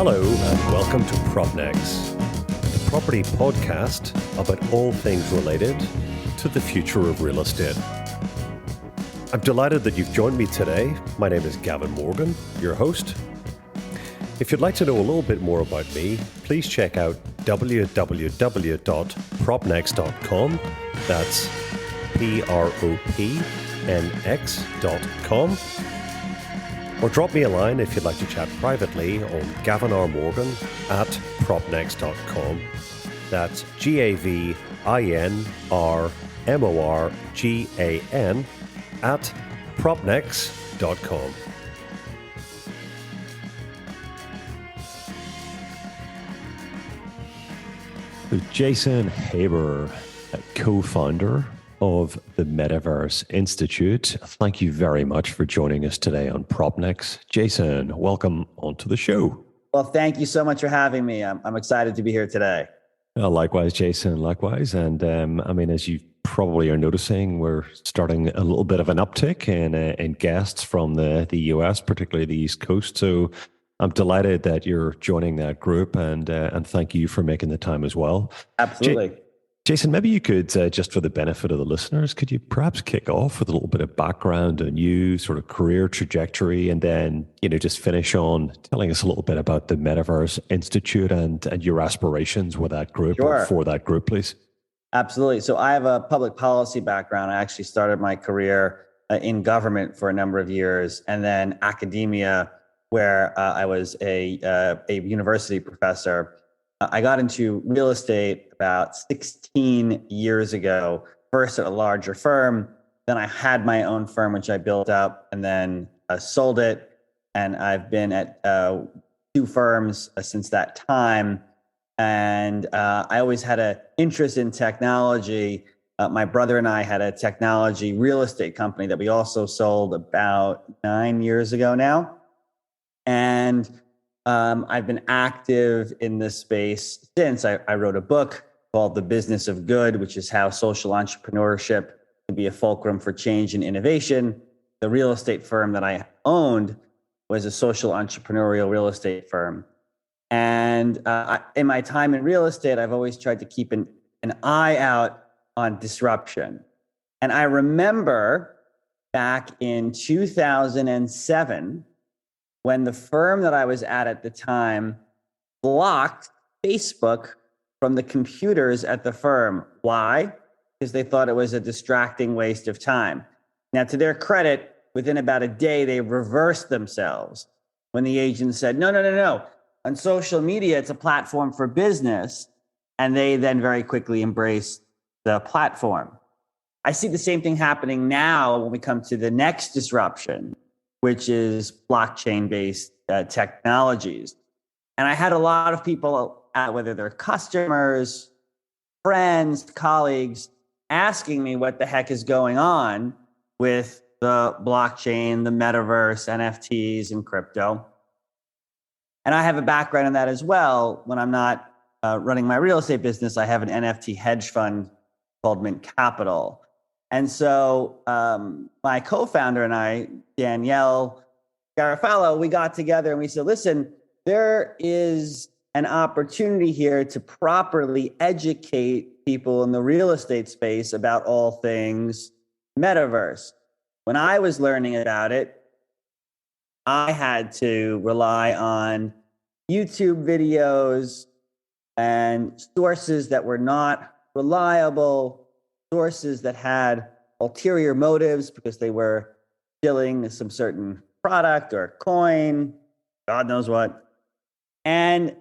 Hello and welcome to PropNext, the property podcast about all things related to the future of real estate. I'm delighted that you've joined me today. My name is Gavin Morgan, your host. If you'd like to know a little bit more about me, please check out www.propnext.com. That's propnx.com. Or drop me a line if you'd like to chat privately on gavinrmorgan@propnext.com. That's GAVINRMORGAN @propnext.com. So Jason Haber, co-founder of the Metaverse Institute. Thank you very much for joining us today on PropNext. Jason, welcome onto the show. Well, thank you so much for having me. I'm excited to be here today. Likewise, Jason, likewise. And as you probably are noticing, we're starting a little bit of an uptick in guests from the US, particularly the East Coast. So I'm delighted that you're joining that group, and thank you for making the time as well. Absolutely. Jason, maybe you could, just for the benefit of the listeners, could you perhaps kick off with a little bit of background on you, sort of career trajectory, and then, just finish on telling us a little bit about the Metaverse Institute and your aspirations with that group or for that group, please? Absolutely. So I have a public policy background. I actually started my career in government for a number of years, and then academia, where I was a university professor. I got into real estate about 16 years ago, first at a larger firm. Then I had my own firm, which I built up, and then sold it. And I've been at two firms since that time. And I always had an interest in technology. My brother and I had a technology real estate company that we also sold about 9 years ago now. And I've been active in this space since. I wrote a book called The Business of Good, which is how social entrepreneurship can be a fulcrum for change and innovation. The real estate firm that I owned was a social entrepreneurial real estate firm. And in my time in real estate, I've always tried to keep an eye out on disruption. And I remember back in 2007, when the firm that I was at the time blocked Facebook from the computers at the firm. Why? Because they thought it was a distracting waste of time. Now, to their credit, within about a day, they reversed themselves when the agent said, no. On social media, it's a platform for business. And they then very quickly embraced the platform. I see the same thing happening now when we come to the next disruption, which is blockchain-based technologies. And I had a lot of people, whether they're customers, friends, colleagues, asking me what the heck is going on with the blockchain, the metaverse, NFTs, and crypto. And I have a background in that as well. When I'm not running my real estate business, I have an NFT hedge fund called Mint Capital. And so my co-founder and I, Danielle Garofalo, we got together and we said, listen, there is an opportunity here to properly educate people in the real estate space about all things metaverse. When I was learning about it, I had to rely on YouTube videos and sources that were not reliable, sources that had ulterior motives because they were stealing some certain product or coin, God knows what. And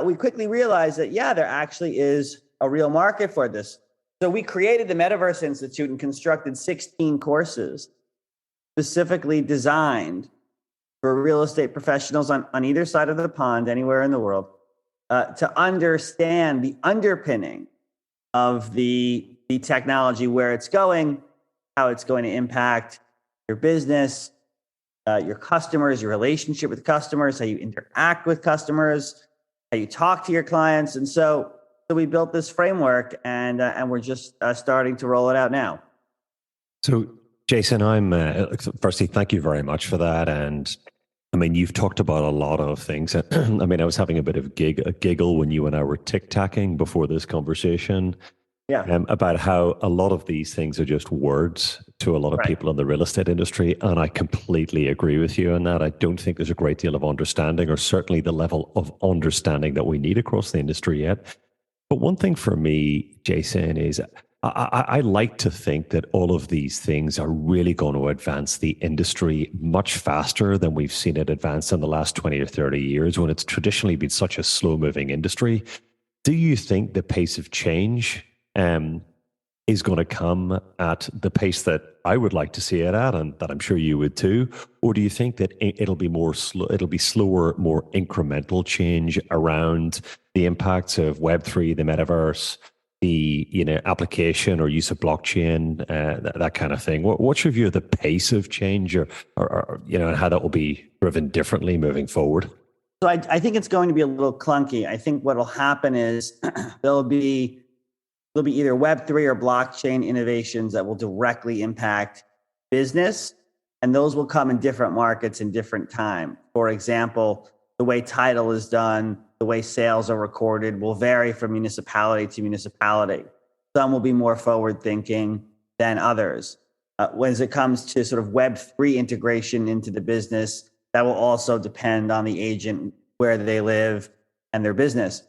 we quickly realized that, there actually is a real market for this. So we created the Metaverse Institute and constructed 16 courses specifically designed for real estate professionals on either side of the pond, anywhere in the world, to understand the underpinning of the technology, where it's going, how it's going to impact your business, your customers, your relationship with customers, how you interact with customers, how you talk to your clients. And so we built this framework, and we're just starting to roll it out now. So, Jason, firstly, thank you very much for that. And I mean, you've talked about a lot of things. I mean, I was having a bit of a giggle when you and I were tic-tacking before this conversation, Yeah, about how a lot of these things are just words to a lot of right. people in the real estate industry. And I completely agree with you on that. I don't think there's a great deal of understanding, or certainly the level of understanding that we need across the industry yet. But one thing for me, Jason, is I like to think that all of these things are really going to advance the industry much faster than we've seen it advance in the last 20 or 30 years, when it's traditionally been such a slow moving industry. Do you think the pace of change is going to come at the pace that I would like to see it at, and that I'm sure you would too? Or do you think that it'll be more slow, it'll be slower, more incremental change around the impacts of Web3, the metaverse, the application or use of blockchain, that kind of thing? What's your view of the pace of change, or and how that will be driven differently moving forward? So I think it's going to be a little clunky. I think what will happen is there'll be either Web3 or blockchain innovations that will directly impact business, and those will come in different markets in different time. For example, the way title is done, the way sales are recorded will vary from municipality to municipality. Some will be more forward thinking than others. When it comes to sort of Web3 integration into the business, that will also depend on the agent, where they live, and their business.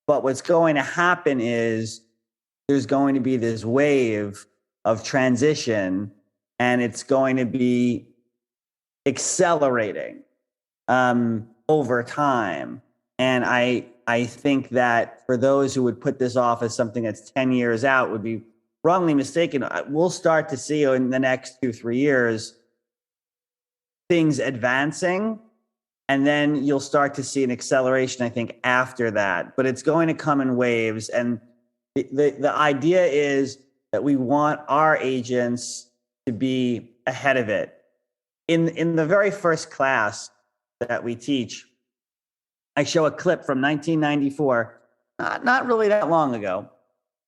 But what's going to happen is there's going to be this wave of transition, and it's going to be accelerating over time. And I think that for those who would put this off as something that's 10 years out would be wrongly mistaken. We'll start to see in the next 2-3 years things advancing, and then you'll start to see an acceleration, I think, after that. But it's going to come in waves. And the idea is that we want our agents to be ahead of it. In the very first class that we teach, I show a clip from 1994, not really that long ago.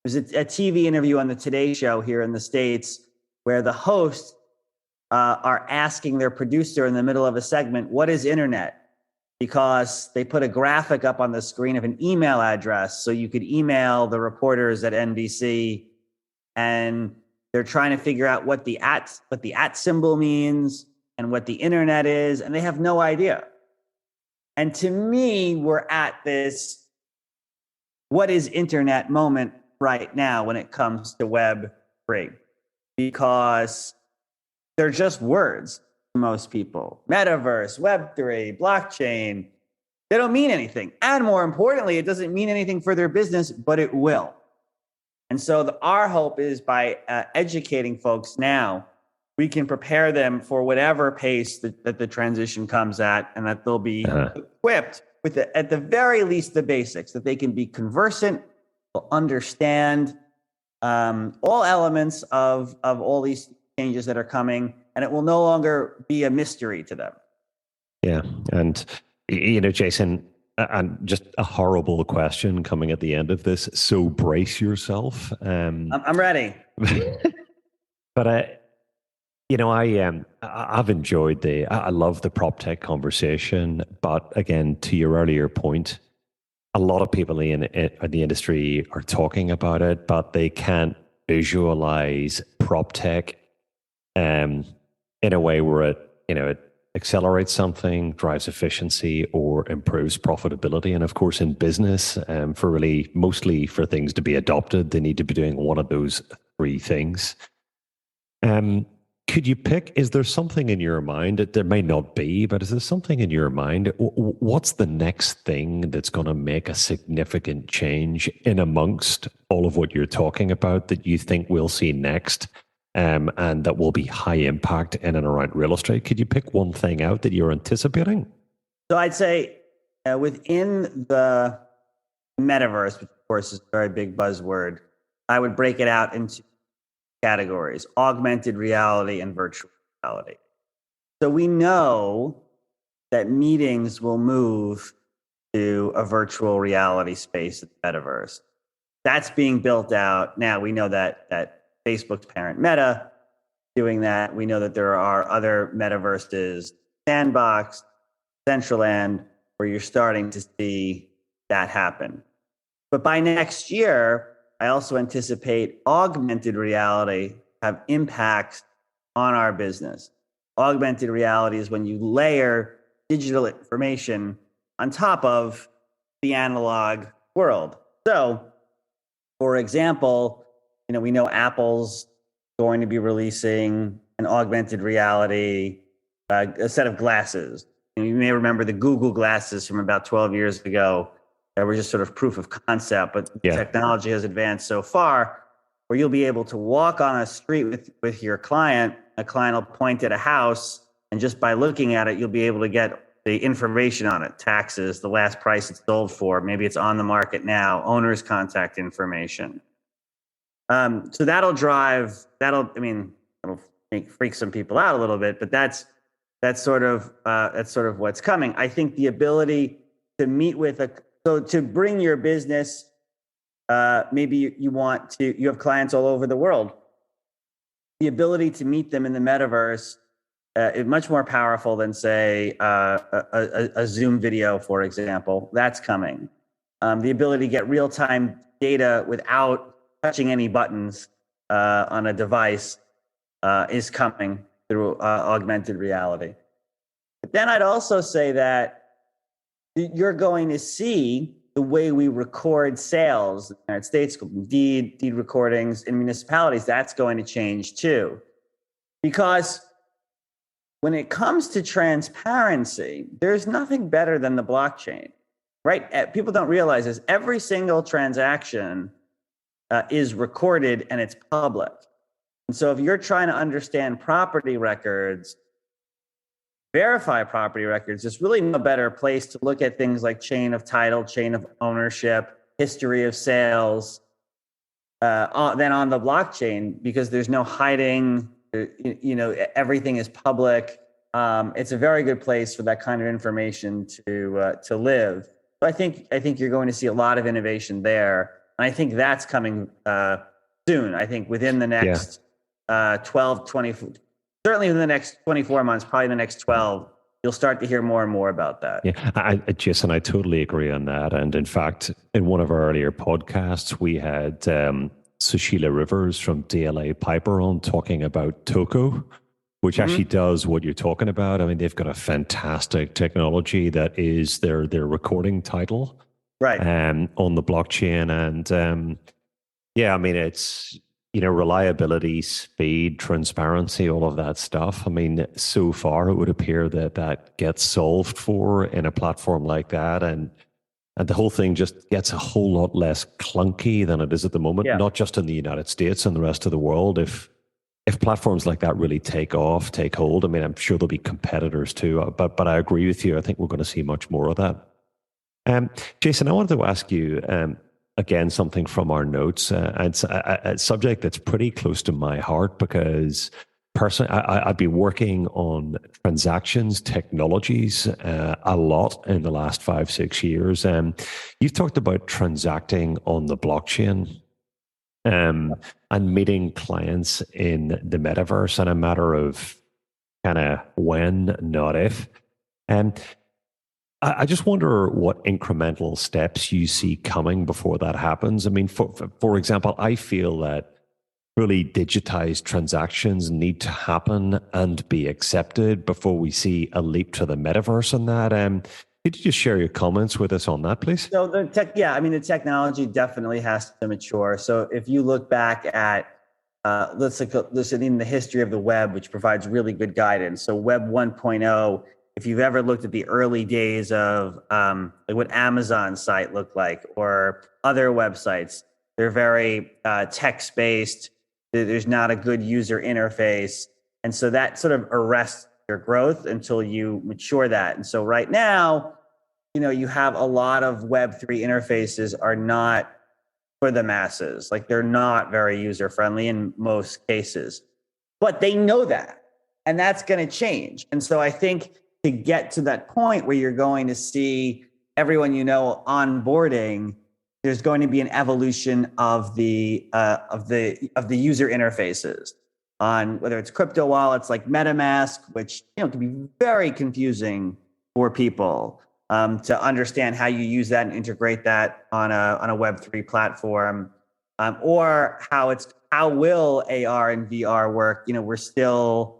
It was a TV interview on the Today Show here in the States, where the hosts are asking their producer in the middle of a segment, "What is internet?" Because they put a graphic up on the screen of an email address, so you could email the reporters at NBC, and they're trying to figure out what the at symbol means and what the internet is, and they have no idea. And to me, we're at this "what is internet" moment right now when it comes to Web3, because they're just words to most people. Metaverse, Web3, blockchain, they don't mean anything. And more importantly, it doesn't mean anything for their business, but it will. And so our hope is by educating folks now, we can prepare them for whatever pace that the transition comes at, and that they'll be equipped with, at the very least, the basics, that they can be conversant, will understand all elements of all these changes that are coming, and it will no longer be a mystery to them. Yeah. And, Jason, and just a horrible question coming at the end of this, so brace yourself. I'm ready. But I've enjoyed I love the prop tech conversation, but again, to your earlier point, a lot of people in the industry are talking about it, but they can't visualize prop tech in a way where it accelerates something, drives efficiency, or improves profitability. And of course, in business, mostly for things to be adopted, they need to be doing one of those three things. Could you pick, is there something in your mind, there may not be, but is there something in your mind? What's the next thing that's going to make a significant change in amongst all of what you're talking about that you think we'll see next, and that will be high impact in and around real estate? Could you pick one thing out that you're anticipating? So I'd say within the metaverse, which of course is a very big buzzword, I would break it out into categories: augmented reality and virtual reality. So we know that meetings will move to a virtual reality space at the metaverse. That's being built out now. We know that Facebook's parent Meta doing that. We know that there are other metaverses, Sandbox, Decentraland, where you're starting to see that happen. But by next year, I also anticipate augmented reality have impacts on our business. Augmented reality is when you layer digital information on top of the analog world. So, for example, we know Apple's going to be releasing an augmented reality, a set of glasses. You may remember the Google glasses from about 12 years ago that were just sort of proof of concept, but technology has advanced so far where you'll be able to walk on a street with your client. A client will point at a house, and just by looking at it, you'll be able to get the information on it, taxes, the last price it's sold for, maybe it's on the market now, owner's contact information. So that'll freak some people out a little bit, but that's sort of what's coming. I think the ability to meet to bring your business, maybe you have clients all over the world. The ability to meet them in the metaverse is much more powerful than, say, a Zoom video, for example. That's coming. The ability to get real-time data without touching any buttons on a device is coming through augmented reality. But then I'd also say that you're going to see the way we record sales in the United States, deed recordings in municipalities, that's going to change too. Because when it comes to transparency, there's nothing better than the blockchain, right? People don't realize this. Every single transaction is recorded and it's public. And so if you're trying to understand property records, verify property records, there's really no better place to look at things like chain of title, chain of ownership, history of sales, than on the blockchain, because there's no hiding. Everything is public. It's a very good place for that kind of information to live. So I think you're going to see a lot of innovation there. And I think that's coming soon. I think within the next 24, certainly within the next 24 months, probably the next 12, you'll start to hear more and more about that. Yeah, Jason, I totally agree on that. And in fact, in one of our earlier podcasts, we had Sushila Rivers from DLA Piper on talking about Toko, which actually does what you're talking about. I mean, they've got a fantastic technology that is their recording title, right, on the blockchain. And it's reliability, speed, transparency, all of that stuff. I mean, so far it would appear that gets solved for in a platform like that, and the whole thing just gets a whole lot less clunky than it is at the moment. Not just in the United States and the rest of the world. If platforms like that really take hold, I mean, I'm sure there'll be competitors too. But I agree with you. I think we're going to see much more of that. Jason, I wanted to ask you again something from our notes. It's a subject that's pretty close to my heart because personally, I've been working on transactions technologies a lot in the last 5-6 years. You've talked about transacting on the blockchain and meeting clients in the metaverse in a matter of kind of when, not if. And I just wonder what incremental steps you see coming before that happens. I mean, for example, I feel that really digitized transactions need to happen and be accepted before we see a leap to the metaverse on that. Could you just share your comments with us on that, please? So the technology definitely has to mature. So if you look back at, listen in the history of the web, which provides really good guidance. So Web 1.0, if you've ever looked at the early days of like what Amazon site looked like or other websites, they're very text-based. There's not a good user interface. And so that sort of arrests your growth until you mature that. And so right now, you have a lot of Web3 interfaces are not for the masses. Like they're not very user-friendly in most cases. But they know that. And that's going to change. And so I think to get to that point where you're going to see everyone onboarding, there's going to be an evolution of the user interfaces on whether it's crypto wallets like MetaMask, which can be very confusing for people to understand how you use that and integrate that on a Web3 platform, or how will AR and VR work? We're still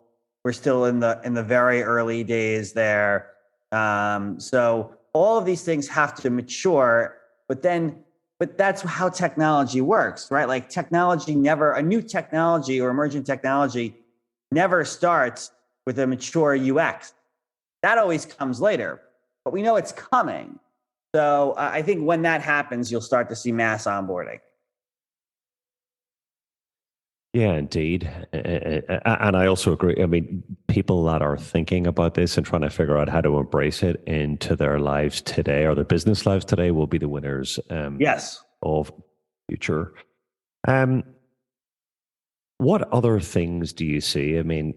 in the very early days there. So all of these things have to mature, but that's how technology works, right? Like a new technology or emerging technology never starts with a mature UX. That always comes later, but we know it's coming. So I think when that happens, you'll start to see mass onboarding. Yeah, indeed. And I also agree. I mean, people that are thinking about this and trying to figure out how to embrace it into their lives today or their business lives today will be the winners Yes. of future. Um, what other things do you see? I mean,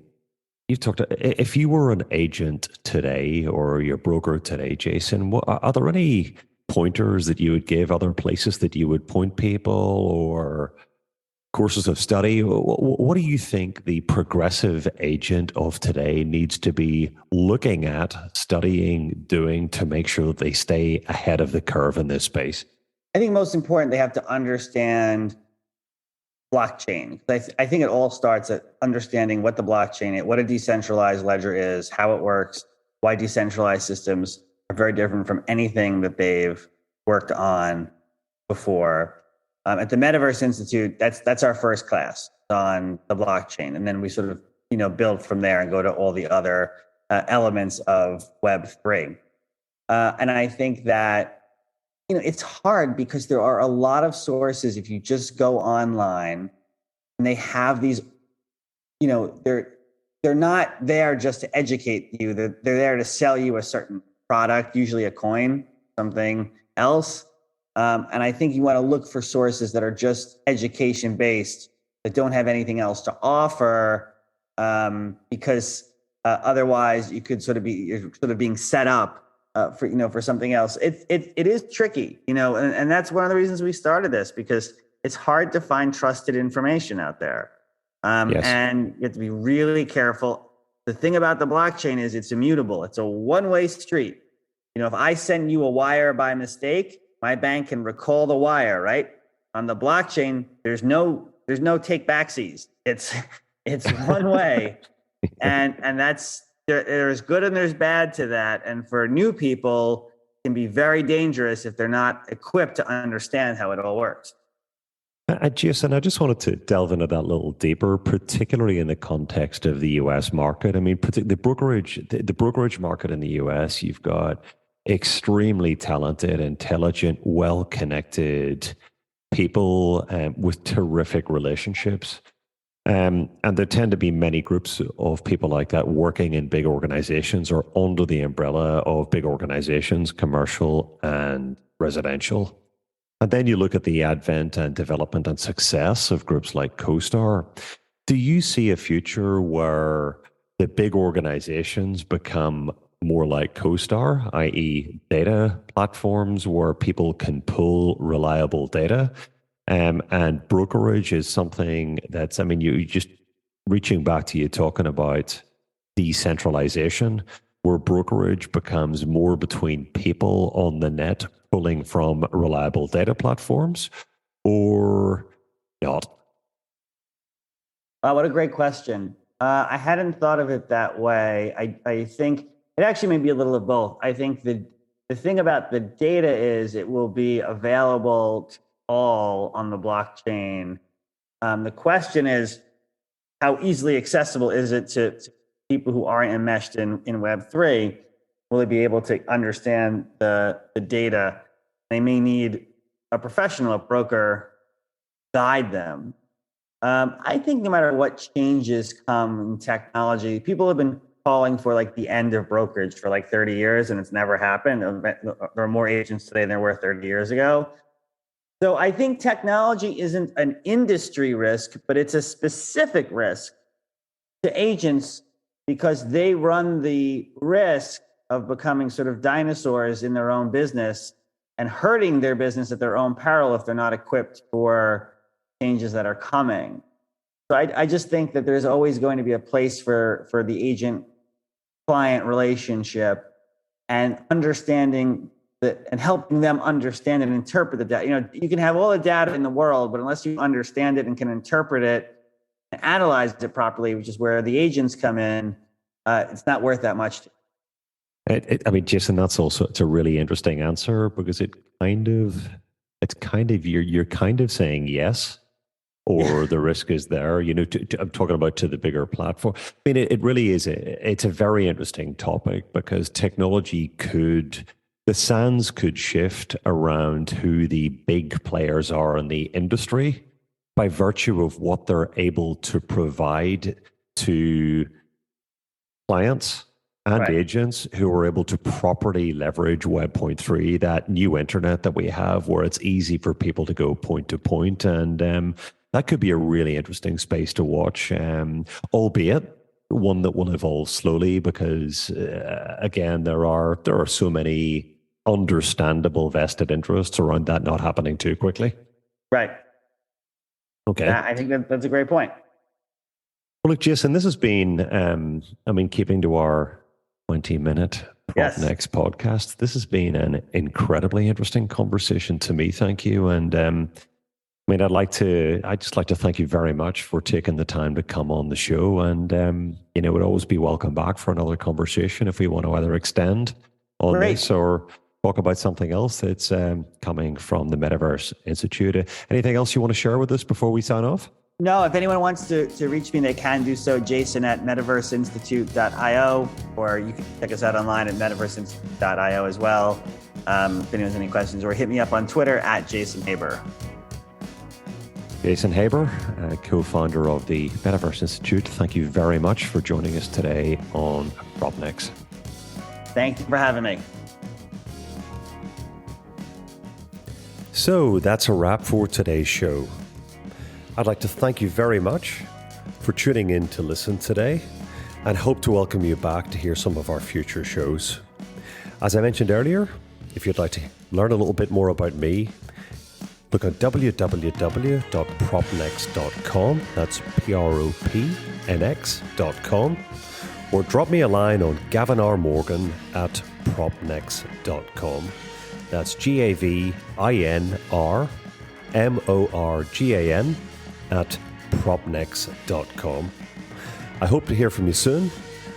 you've talked, if you were an agent today or your broker today, Jason, are there any pointers that you would give, other places that you would point people or courses of study? What do you think the progressive agent of today needs to be looking at, studying, doing to make sure that they stay ahead of the curve in this space? I think most important, they have to understand blockchain. I think it all starts at understanding what the blockchain is, what a decentralized ledger is, how it works, why decentralized systems are very different from anything that they've worked on before. At the Metaverse Institute, that's our first class on the blockchain, and then we sort of build from there and go to all the other elements of Web3. And I think that it's hard because there are a lot of sources. If you just go online, and they have these, they're not there just to educate you. They're there to sell you a certain product, usually a coin, something else. And I think you want to look for sources that are just education based, that don't have anything else to offer, because otherwise you could you're sort of being set up for something else. It is tricky, and that's one of the reasons we started this, because it's hard to find trusted information out there, Yes. and you have to be really careful. The thing about the blockchain is it's immutable. It's a one-way street. If I send you a wire by mistake, my bank can recall the wire, right? On the blockchain, there's no take backsies. It's one way, and there's good and there's bad to that. And for new people, it can be very dangerous if they're not equipped to understand how it all works. Jason, I just wanted to delve into that a little deeper, particularly in the context of the US market. I mean, the brokerage market in the US, you've got extremely talented, intelligent, well-connected people with terrific relationships. And there tend to be many groups of people like that working in big organizations or under the umbrella of big organizations, commercial and residential. And then you look at the advent and development and success of groups like CoStar. Do you see a future where the big organizations become more like CoStar, i.e. data platforms where people can pull reliable data? And brokerage is something that's, I mean, you just reaching back to you talking about decentralization, where brokerage becomes more between people on the net pulling from reliable data platforms, or not? What a great question. I hadn't thought of it that way. I think it actually may be a little of both. I think the thing about the data is it will be available to all on the blockchain. The question is, how easily accessible is it to people who aren't enmeshed in Web3? Will they be able to understand the data? They may need a professional, a broker, guide them. I think no matter what changes come in technology, people have been calling for like the end of brokerage for like 30 years, and it's never happened. There are more agents today than there were 30 years ago. So I think technology isn't an industry risk, but it's a specific risk to agents because they run the risk of becoming sort of dinosaurs in their own business and hurting their business at their own peril if they're not equipped for changes that are coming. So I just think that there's always going to be a place for the agent-client relationship. and understanding that and helping them understand and interpret the data. You know, you can have all the data in the world, but unless you understand it and can interpret it and analyze it properly, which is where the agents come in, it's not worth that much. I mean, Jason, it's a really interesting answer because it's kind of you're kind of saying yes, or the risk is there. You know, I'm talking about to the bigger platform. I mean, it really is. It's a very interesting topic because the sands could shift around who the big players are in the industry by virtue of what they're able to provide to clients and agents who are able to properly leverage Web 3, that new internet that we have where it's easy for people to go point to point. And that could be a really interesting space to watch, albeit one that will evolve slowly because, again, there are so many understandable vested interests around that not happening too quickly. Right. Okay. I think that's a great point. Well, look, Jason, this has been, keeping to our 20-minute PropNext podcast. This has been an incredibly interesting conversation to me. Thank you. And I'd just like to thank you very much for taking the time to come on the show. And, would always be welcome back for another conversation if we want to either extend on this or talk about something else that's coming from the Metaverse Institute. Anything else you want to share with us before we sign off? No, if anyone wants to reach me, they can do so. Jason at metaverseinstitute.io, or you can check us out online at metaverseinstitute.io as well. If anyone has any questions, or hit me up on Twitter at Jason Haber. Jason Haber, co-founder of the Metaverse Institute. Thank you very much for joining us today on PropNext. Thank you for having me. So that's a wrap for today's show. I'd like to thank you very much for tuning in to listen today and hope to welcome you back to hear some of our future shows. As I mentioned earlier, if you'd like to learn a little bit more about me, look at www.propnext.com. That's PROPNX.com. Or drop me a line on Gavin R. Morgan at propnext.com. That's GAVINRMORGAN at propnext.com. I hope to hear from you soon,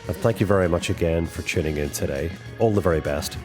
and thank you very much again for tuning in today. All the very best.